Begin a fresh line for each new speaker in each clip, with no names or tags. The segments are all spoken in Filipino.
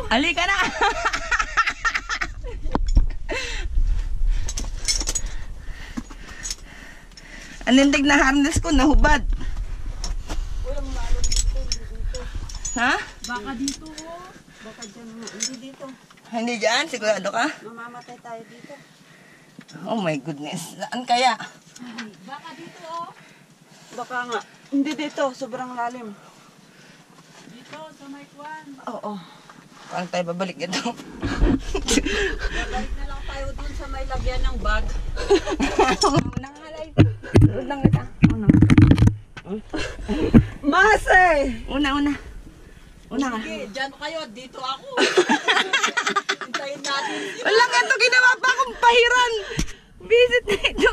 Halika na! Anindig na harness ko, nahubad.
Walang lalo dito, hindi dito.
Ha?
Baka dito, oh. Baka dyan, hindi dito.
Hindi dyan? Sigurado ka?
Mamamatay tayo dito.
Oh my goodness. Saan kaya?
Baka dito, oh. Baka nga. Hindi dito, sobrang lalim. Dito, sa may kwan. Oo.
Paano tayo babalik ito?
Babalik na lang tayo dun sa may lagyan ng bag.
Unang halay. Unang kita. Unang.
Mase!
Una. Una nga.
Sige, dyan kayo. Dito ako. Hintayin natin.
Wala nga ito, ginawa pa akong pahiran. Visit na ito.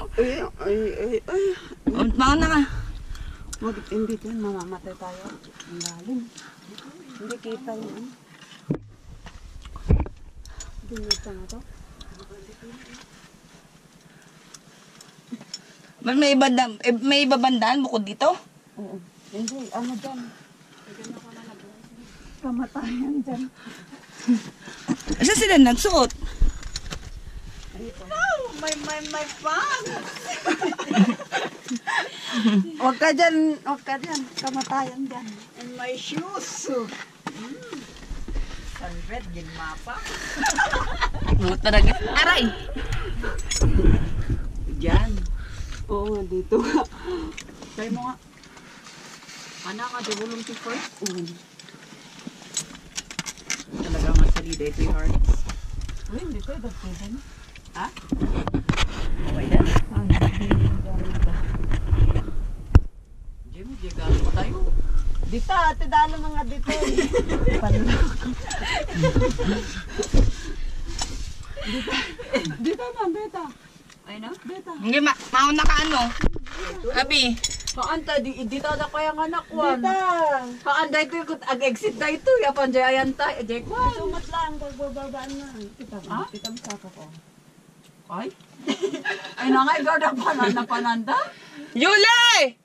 Ay.
Mauna ka.
Hindi dyan, mamamatay tayo. Ang lalim. Hindi kita yun. Dunita na to.
May iba bandaan bukod dito?
Oo. Hindi, ano dyan? Kamatayan dyan.
Saan sila nagsuot?
Oh, my fun! Huwag ka dyan. Kamatayan dyan. And my shoes. Sunbed, ginmapa.
Buta na git. Aray!
Dyan. Oo nga, dito. Try mo nga. Anak ka, dibulong si first. Talaga nga salida ito yung harness. Uy, hindi ko. Dagdagan. Ha? Okay na? Jim, di gano'n tayo. Dito, ate dalo mga dito. Dito na, beta. Ay na? Beta.
Hindi, mauna ka ano? Abi.
Kaanta, dito na kaya nga nakwan. Dito. Kaanta ito yung ag-exit na ito. Yapan dyan ayan tayo. Sumat lang, pagbababaan na. Ha? Kita mo saka ko. Ay? Ay na nga, ikaw na pananda?
Yuli!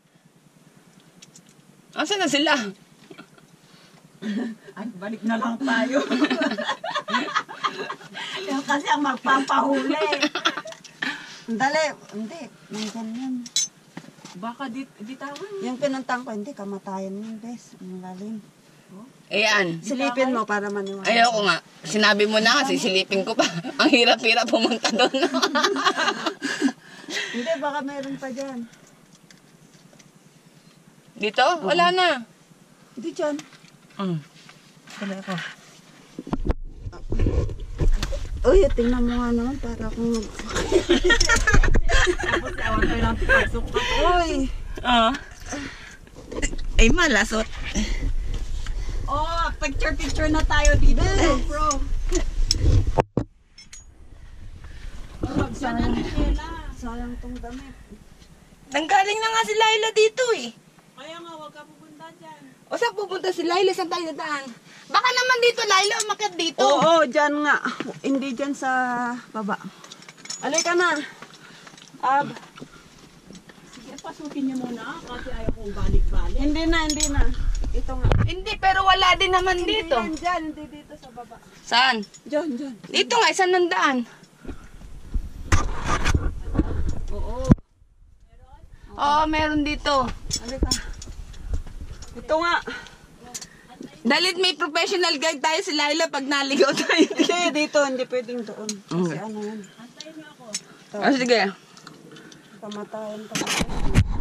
Asan na sila?
Ay, balik na lang tayo. Yung kasi ang magpapahuli. Dali. Hindi. Nandyan yan. Baka ditawan. Yung pinuntan ko, hindi. Kamatayan yun, bes. Ang lalim.
Ayan.
Silipin mo para maniwala.
Ayoko nga. Sinabi mo na kasi silipin ko pa. Ang hirap-hirap pumunta doon.
Hindi, baka mayroon pa dyan.
Dito? Wala na.
Hindi dyan.
Dali ako.
Uy, tingnan mo nga naman para kung tapos awan pa lang pasok ka. Uy!
Ay, malasot.
Oh, picture na tayo dito. Bro. Sayang tong damit.
Nanggaling na nga si Laila dito eh.
Kaya nga, huwag ka pupunta dyan.
O saan pupunta si Laila? Saan tayo dadaan? Baka naman dito, Laila, umakyat dito.
Oo, dyan nga. Hindi dyan sa baba. Alika na. Sige, pasukin niyo muna kasi ayaw kong balik-balik. Hindi na. Ito nga.
Hindi, pero wala din naman dito.
Hindi dyan, hindi dito sa baba.
Saan?
Dyan.
Dito nga, isang nandaan.
Oo.
Oo, meron dito.
Alika. Ito nga.
Dalit may professional guide tayo si Laila pag naligaw tayo.
Hindi, dito. Hindi pwedeng doon. Kasi ano yan.
Sige.
Kamatayan pa.